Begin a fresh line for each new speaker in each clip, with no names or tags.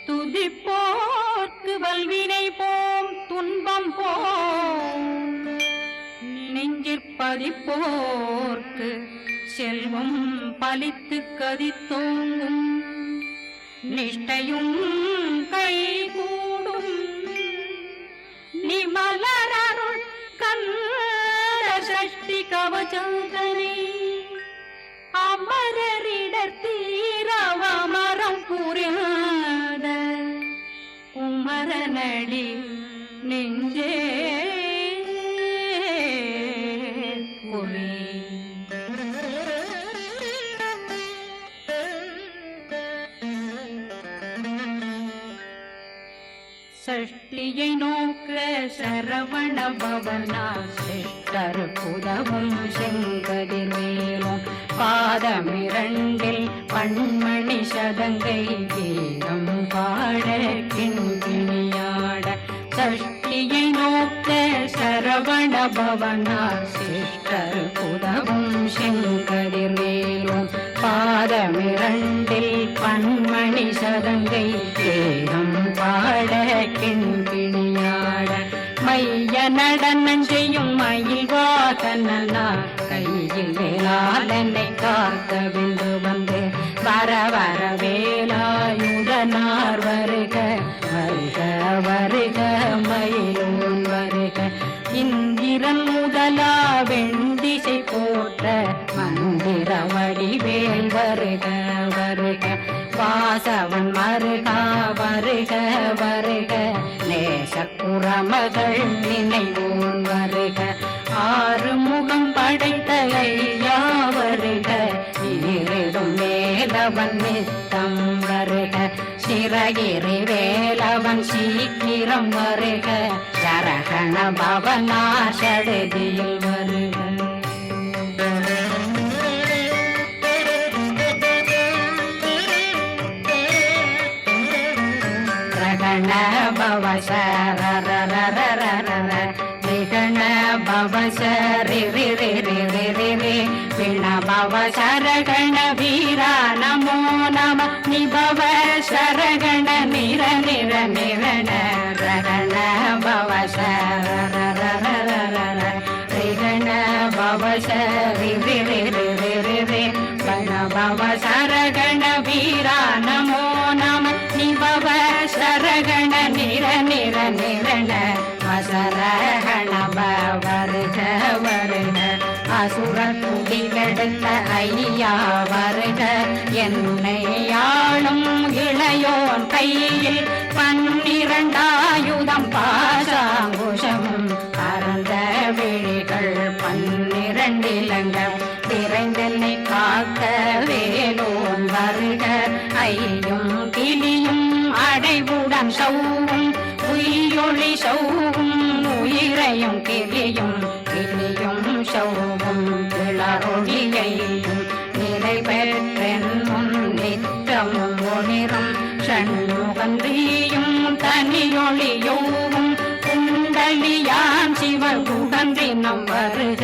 துதிப்போர்க்கு வல்வினை போம் துன்பம் போம் நெஞ்சிற்பதிப்போர்க்கு செல்வம் பலித்து கதித்தோங்கும் நிஷ்டையும் கைகூடும் நிமலரருள் கந்த சஷ்டி கவசந்தனை அமரரிடத்தீரவமரம் புரியாத குமரனடி நெஞ்சே புரி. சஷ்டியை நோக்க சரவண பவனா சிஷ்டர் புதவும் செங்கதிர்வேலும் பாதமிரண்டில் பண்மணி சதங்கை கீதம் பாட கிண்கிணியாட சஷ்டியை நோக்க சரவண பவனா சிஷ்டர் புதவும் செங்கதிர்வேலும் பாதமிரண்டில் பண்மணி சதங்கை கீதம் பாட கிண்கிணியாட மைய நடனம் செய்யும் மயில் வாகனா கையில் வேளாளனை காக்க விந்து வந்து வர வர வேலாயுடனார் வருக வருக வருக மயிலோன் வருக இந்திரன் முதலா வெண்டிசை போற்ற மந்திர வடிவேல் வருக வருக வாசவன் மருகா வருக வருக நேசப்புறமகள் நினைவோன் வருக ஆறு முகம் படைத்த ஐயா வருக ஈரிடும் மேலவன் நித்தம் வருக சிறகிரி வேலவன் சீக்கிரம் வருக சரகண பவனா சடுதியில் வருக பவ சரண பவ சரி பிண பவ சரகண வீரா நமோ நம நிபவ சரகண நிர நிர நிரண ரண பவ சரண பவ சரி பிண பவ சரகண வீரா நமோ நம நிபவ சரகண நிர நிர நிரண வசரகண வருக வருக அசுர குடிலெடுத்த ஐயா வருக என்னை ஆளும் இளையோன் கையில் 12 பாசாங்குஷமும் பரந்த விழிகள் 12 இலங்கம் விரைந்தென்னை காக்க வேலோன் வருக ஐயும் கிளியும் அடைவுடன் சௌவும் உயிரொளி சௌவும் உயிரையும் கிளியும் கிளியும் சௌவும் கிளரொளியையும் நிலை பெற்றென் முன் நித்தமும் ஒளிரும் சண்முகந்தியும் தனியொளியோவும் குண்டலியான் சிவன் குகந்தினம் வருக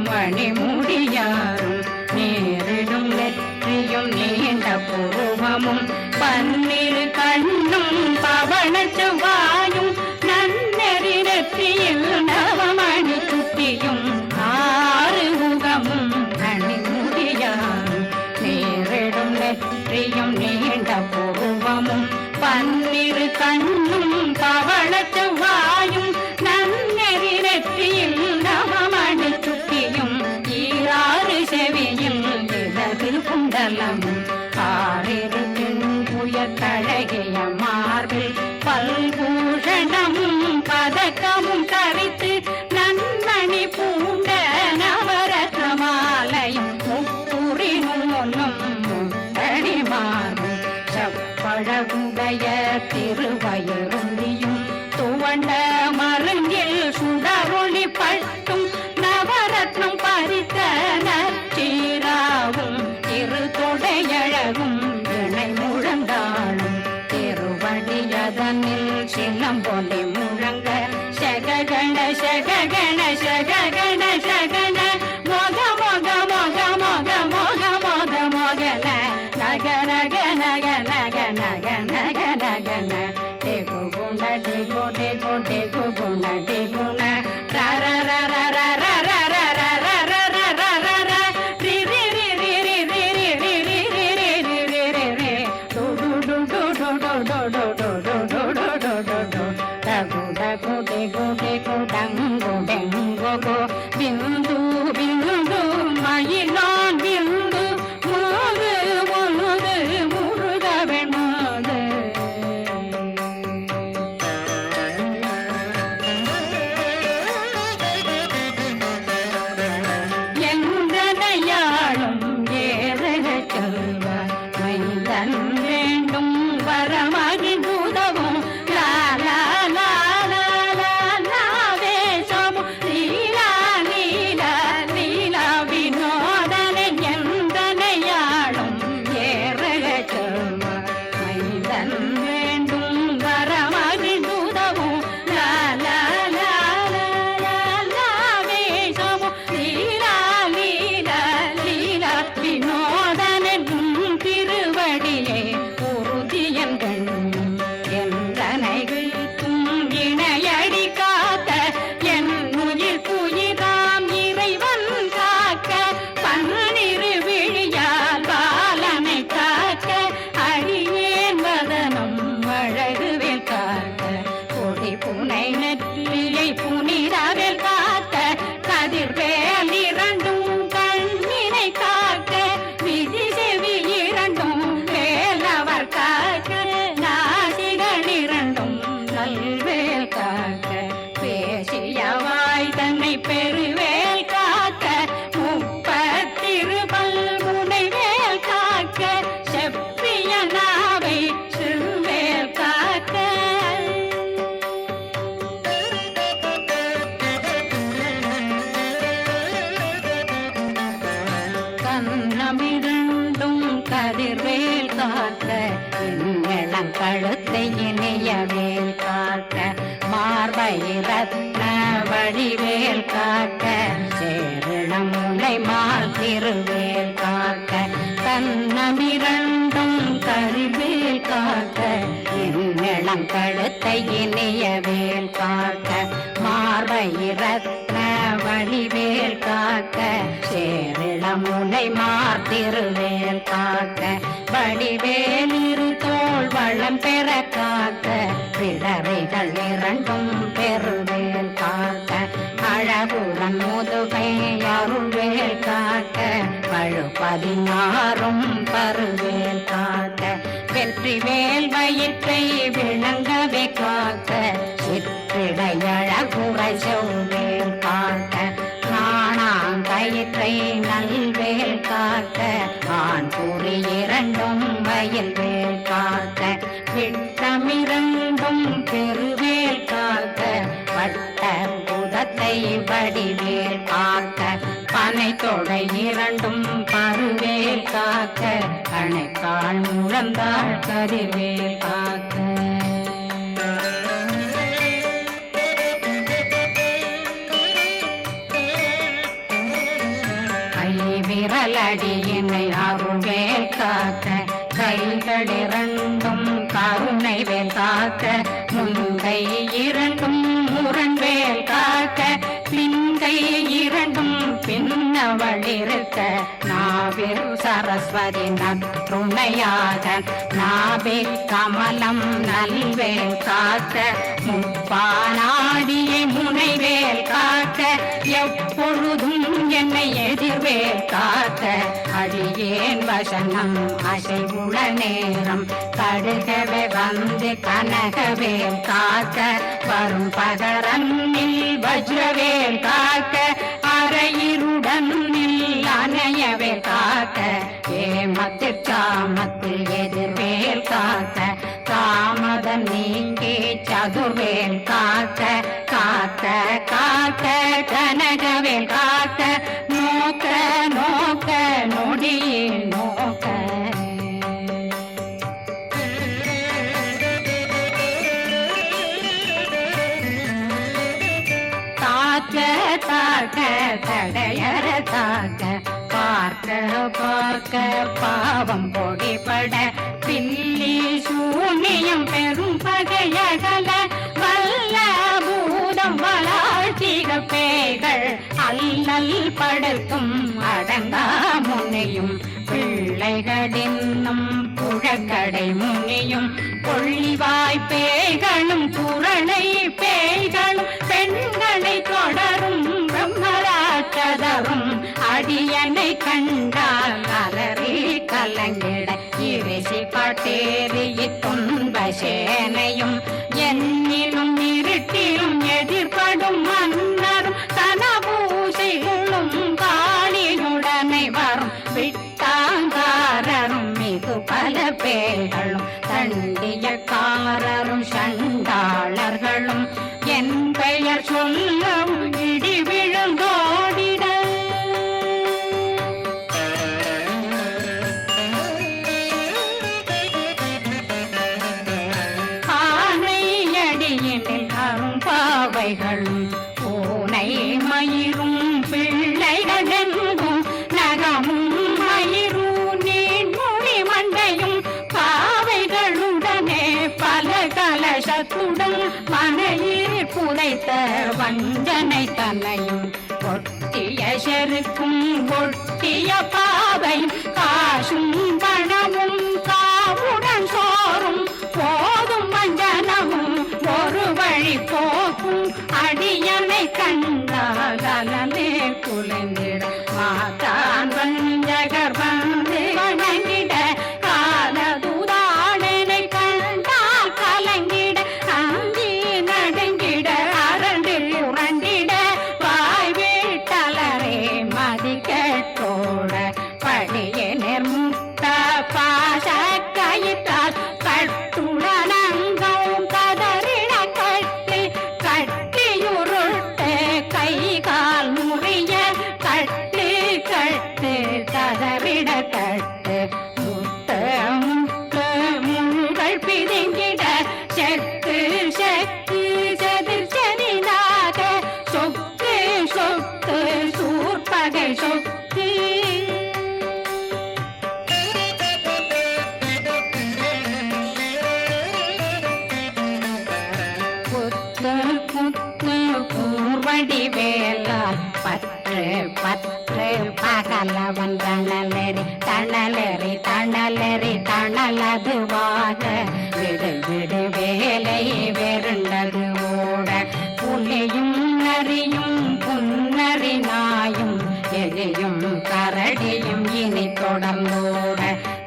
மணிமுடியாரும் நேரிடும் நெற்றியும் நீண்ட பூவமும் 12 கண்ணும் பவன செவ்வாயும் நன்னெறி நெற்றியில் நவமணி குட்டியும் 6 முகமும் மணிமுடியாரும் நேரிடும் நெற்றியும் நீண்ட பூவமும் 12 கண்ணும் பவன செவ்வாயும் நன்னெறி நெற்றியில் நவமணி செவியில் விலகு குண்டலம் 6 புயத்தழகிய மார்பில் பல்பூஷணமும் பதக்கமும் தரித்து நன்மணி பூண்ட நவரத்ன மாலையும் முப்புரி நூலும் முத்தடிமாறும் செப்பழகுடைய திருவயருந்தியும் துவண்ட மருங்கில் சுடரொளி பட்டும் நவரத்னம் பறித்த நச்சீராவும் இரு தொடையழகும் இணை முழந்தாளும் திருவடியதனில் சிலம்பொலி முழங்க சககண கண சகண சகண மோக மோக மோக மோக மோக மோக மோகன நக நக நக நக நக நக நகன டேகு குண டேகு டேகு டேகு குண டேகுண ர ர ர ர ர ர ர ர ர ர ர ர ர ர ர ரி ரி ரி ரி ரி ரி ரி ரி ரி ரி ரி ரி ரி ரி ரி டு டு டு டு டு டு டு டு டு டு டு டு டு டு டு டகு டகு டேகு டேகு டங்கு டெங்கு கோ பிந்து பிந்து மயிலான் பிந்து முழுது முழுது முருகவன் முழுது எந்தனையாளும் ஏறக செல்வ மைந்தன் வேண்டும் வரமாகி உதவும் லா லா லா லா லா லா வேஷம் லீலா லீலா லீலா வினோதனை எந்தனையாளும் ஏறக செல்வ மைந்தன் வேண்டும் வரமாகி உதவும் லா லா லா லா லா லா வேஷம் லீலா லீலா லீலா வினோதனும் திருவடியே உறுதியன்கள் என்றனை வீழ்த்தும் இணையடி காத்த என் உயிர் புயிராம் இறைவன் காக்க பன்னிரு விழியால் பாலனை காக்க அடியேன் வதனம் அழகுவேல் காக்க கொடி புனை நெற்றியை புனிதவேல் காக்க கதிர்வேல் இரண்டும் கண்ணினை காக்க விதி செவி இரண்டும் வேலவர் காக்க நாசிகள் இரண்டும் நல்வேல் காக்க பேசிய வாய் தன்னை பெருவேல் காக்க முப்பத்திருபல் முனைவேல் காக்க செப்பிய நாவை சிறுவேல் காக்க கண்ணமிரண்டும் கதிர்வேல் காக்க இளங்கழுத்தை இணையவேல் காக்க மார்பை ரத்ன வடிவேல் காக்க சேரணம் முனை மால் திருவேல் காக்க கண்ணமிரண்டும் கதிர்வேல் காக்க இளங்கழுத்தை இணையவேல் காக்க மார்பை ரத்ன வடிவேல் காக்க சேரிளம் முனை மார்த்திருவேல் காக்க வடிவேல் இரு தோள் வளம் பெற காக்க பிடரைகள் இரண்டும் பெருவேல் காக்க அழகுடன் முதுகை அருள்வேல் காக்க பழு16 பருவேல் காக்க வெற்றிவேல் வயிற்றை விளங்கவே காக்க சிற்றிடையழகுரை செவ்வேல் காக்க நாணாங்கயிற்றை நல்வேல் காக்க ஆண் குறி இரண்டும் வயல்வேல் காக்க விட்டமிரண்டும் பெருவேல் காக்க வட்ட புதத்தை வடிவேல் காக்க பனை தொடை இரண்டும் பருவேல் காக்க கணைக்கால் முழந்தாள் கதிர்வேல் காக்க விரலடியினை அருள்வேல் காக்க கைகள் இரண்டும் கருணை வேல் காக்க முன்கை இரண்டும் முரண்வேல் காக்க பின்கை இரண்டும் பின்னவளிருக்க நாவில் சரஸ்வதி நற்றுணையாக நாவே கமலம் நல்வேல் காக்க முப்பானாடியை முனைவேல் காக்க எப்பொழுதும் என்னை எதிர்வேல் காக்க அடியேன் வசனம் அசைவுள நேரம் கடுகவே வந்து கனகவேல் காக்க வரும் பகரன்னில் வஜ்ரவேல் காக்க அரையிருடன் அணையவேல் காக்க ஏமத்தில் சாமத்தில் எதிர்வேல் காக்க தாமதம் நீங்கி சதுர்வேல் காக்க காக்க காக்க கனகவேல் காக்க நோக்க நோக்க நொடியில் நோக்க தாக்க தாக்க தடையற தாக்க பார்க்க பார்க்க பாவம் பொடிபட பில்லி சூனியம் பெரும் பகையகல வல்ல பூதம் வளாழ்த்திக பேய்கள் அல்லல் படுத்தும் அடங்கா முனையும் பிள்ளைகளின்னும் புழக்கடை முனியும் கொள்ளிவாய் பேய்களும் குரளை பேய்களும் பெண்களை தொடரும் பிரம்மராட்சதரும் அடியனை கண்டால் அலறி கலங்கிட இரிசி பட்டேறிய துன்ப சேனையும் என்னிலும் இருட்டிலும் எதிர்படும் மன்னரும் தனபூசைகளும் காளியுடனை வரும் விட்டாங்காரரும் மிகு பல பேர்களும் தண்டியக்காரரும் சண்டாளர்களும் என் பெயர் சொல்லவும் இடி விழுந்தோடிட ஆனையடியினில் அரும்பாவைகளும் பூனை மயிரும் பிள்ளைகளெங்கும் நகமும் மயிரும் நீண்மொழி மண்டையும் பாவைகளுடனே பல கலசத்துடன் மனையில் புதைத்த வஞ்சனை தன்னையும் ஒட்டிய செருக்கும் ஒட்டிய பாவையும் காசும் பணமும் காவுடன் சோறும் போதும் வஞ்சனமும் ஒரு வழி போக்கும் அடியனை கண்டாலே குலைந்திட மாதான் வஞ்சகர் வந்து வணங்கிட காலதுதாடனை கண்டால் கலங்கிட அங்கி நடுங்கிட அரண்டில் உரண்டிட வாய் வீட்டலரே மதிக்கோட படியே நிர்முத்த பாச கயிற்றால் கட்டுடனங்கவும் கதறிட கட்டி கட்டியுருட்டு கை கால் முறிய கட்டு கட்டு கதறிட கட்டு முட்டு முட்டு முள்கள் பிதுங்கிட செத்து செத்து செதிர் செதிலாக சொக்கு சொக்கு சூர்பகை சொக்கு குத்து குத்து கூர்வடி வேலால் பற்று பற்று பகலவன் தணலெறி தணலெறி தணலெறி தணலதுவாக விடு விடு வேலை வெருண்டது ஓட புலியும் நரியும் புன்னறி நாயும் எலியும் கரடியும் இனி தொடர்ந்தோட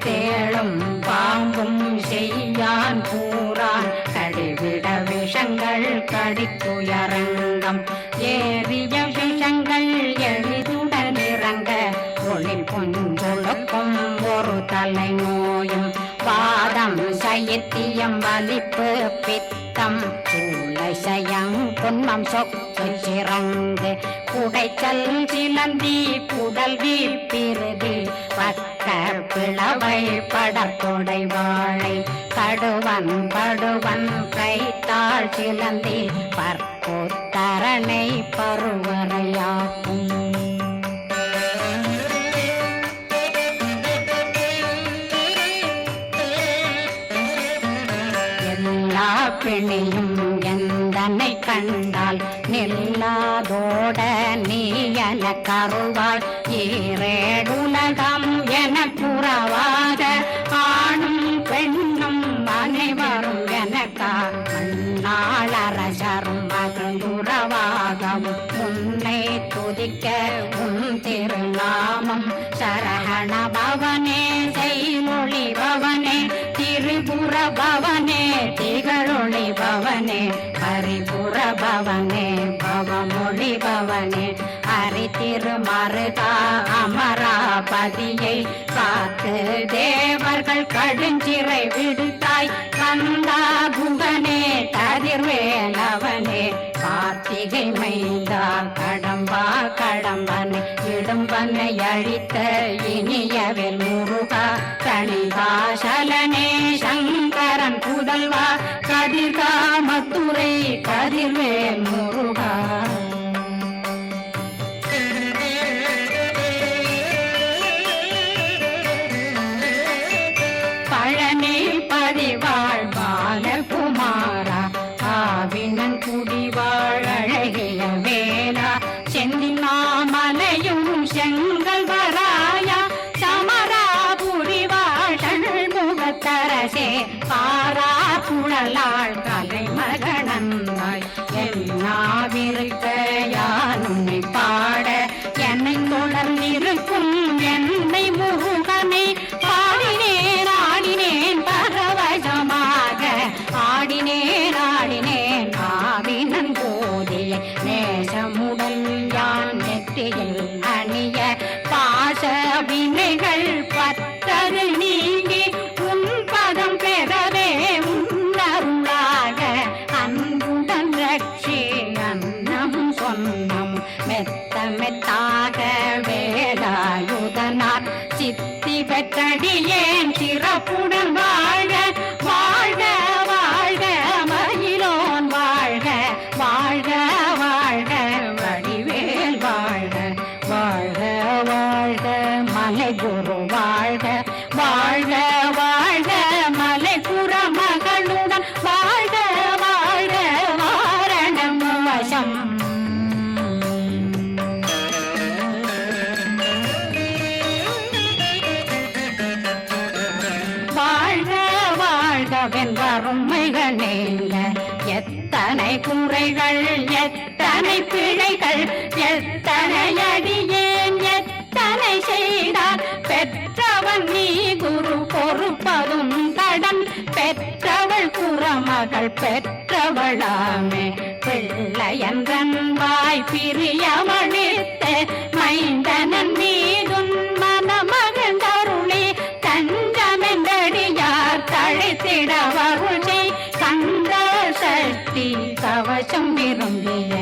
தேளும் பாம்பும் செய்யான் கூறான் கடிவிட விஷங்கள் கடித்துயரங்கம் ஏறிய விஷங்கள் எளிதுடன் இறங்க ஒளில் புஞ்சொழுக்கும் ஒரு தலை நோயும் வாதம் சைத்தியம் வலிப்பு பித்தம் சூளை சயம் புன்மம் சொக்கு சிறங்கு குடைச்சல் சிலந்தி குடல் வீழ்பிருதி பக்க பிளவை படத்தொடை வாழை கடுவன் படுவன் கைத்தாள் சிலந்தி பற்போத்தரணை பருவரையாக்கும் எல்லா பிணியும் எந்தனை கண்டால் நில்லாதோட நீ என கருவாள் ஈரேடுலகம் என புறவாத ஆணும் பெண்ணும் அனைவரும் எனக்கா மண்ணாளரசரும் மகிழ்ந்துறவாகவும் உன்னை துதிக்க உன் திருநாமம் சரஹண பவனே செய்மொழி பவனே திரிபுர பவனே திகழொளி பவனே பரிபுர பவனே பவமொழி பவனே ஹரி திருமருகா அமராபதியை காத்து தேவர்கள் கடுஞ்சிறை விடுத்தாய் கந்தா குகனே கதிர்வேலவனே கார்த்திகை மைந்தா கடம்பா கடம்பனை இடும்பனை அழித்த இனியவில் முருகா கணிகாசலனே சங்கரன் புதல்வா கதிர்காமத்துறை கதிர்வேல் முருகா மெத்தாக வேலாயுதனார் சித்தி பெற்றடியேன் சிறப்புடன் வாழ்க வாழ்க வாழ்க மயிலோன் வாழ்க வாழ்க வாழ்க வடிவேல் வாழ்க வாழ்க வாழ்க மலைகுரு வாழ்க வாழ்க வாழ்க மலைபுற மகளுடன் வாழ்க வாழ்க வாரணம் வசம் வாழ்க வாழ்கவென் வறுமைகள் நீங்க எத்தனை குறைகள் எத்தனை பிழைகள் எத்தனை அடியேன் எத்தனை செய்தார் பெற்றவன் நீ குரு பொறுப்பதும் கடன் பெற்றவள் குறமகள் பெற்றவளாமே பிள்ளையன்றன் வாய் பிரியமளித்த மைந்தனன் மீதும் மனமகந்தருளி தஞ்சமென்றடியார் தழைத்திட வருளை கந்த சக்தி கவசம் விரும்பிய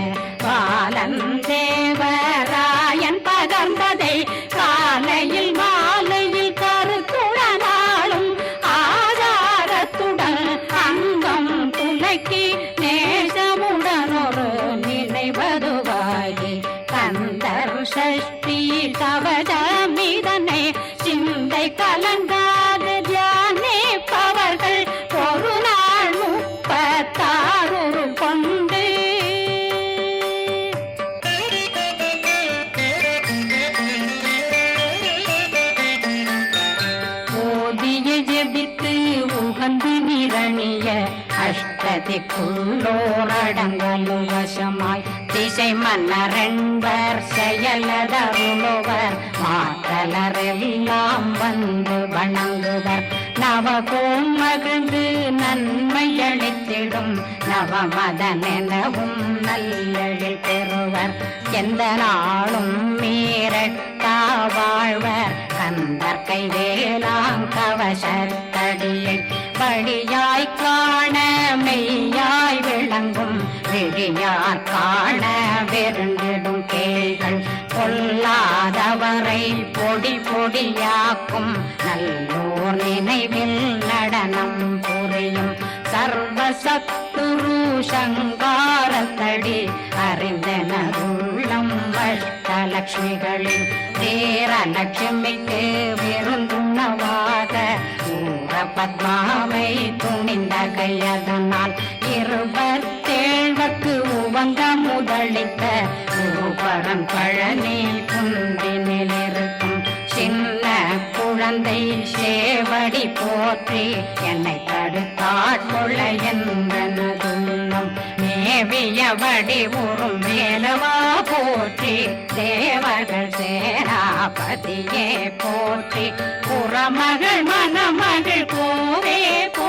பாலன் தேவராயன் பகர்ந்ததை காலையில் மாலையில் கருத்துடனாலும் ஆதாரத்துடன் அங்கம் துலக்கி நேசமுடன் ஒரு நினைவதுவாகி கந்தர் சஷ்டி கவசமிதனை சிந்தை கலங்காத தியானிப்பவர்கள் ஒரு நாள் 36 கொண்டு ஓதிய ஜெபித்து உகந்து நிரணிய அஷ்டதிக்குள்ளோரடங்கலும் வசமாய் திசை மன்னரென்பர் செயலதருளுவர் மாற்றலரெல்லாம் வந்து வணங்குவர் நவகோம் மகிழ்ந்து நன்மையளித்திடும் நவமதனெனவும் நல்லெழில் பெறுவர் எந்த நாளும் மீறட்டா வாழ்வர் கந்தர் கைவேலாம் கவசத்தடியை படியாய் காண மெய்யாய் விளங்கும் விழியார் காண வெருண்டிடும் கேள்கள் பொல்லாதவரை பொடி பொடியாக்கும் நல்லோர் நினைவில் நடனம் புரியும் சர்வசத்துரு சங்காரத்தடி அறிந்தனருள்ளம் அஷ்டலட்சுமிகளில் தேரலட்சுமிக்கு விருந்துணவாக ஊர பத்மாவை துணிந்த கையதனால் 27 உவங்க முதலித்த குருபரன் பழனி குன்றினில் இருக்கும் சின்ன குழந்தை சேவடி போற்றி என்னை தடுத்தாட்கொள்ள என்பனதுள்ளம் மேவியபடி உறும் மேலவா போற்றி தேவர்கள் சேனாபதியே போற்றி புறமகள் மணமகள் கோவே போ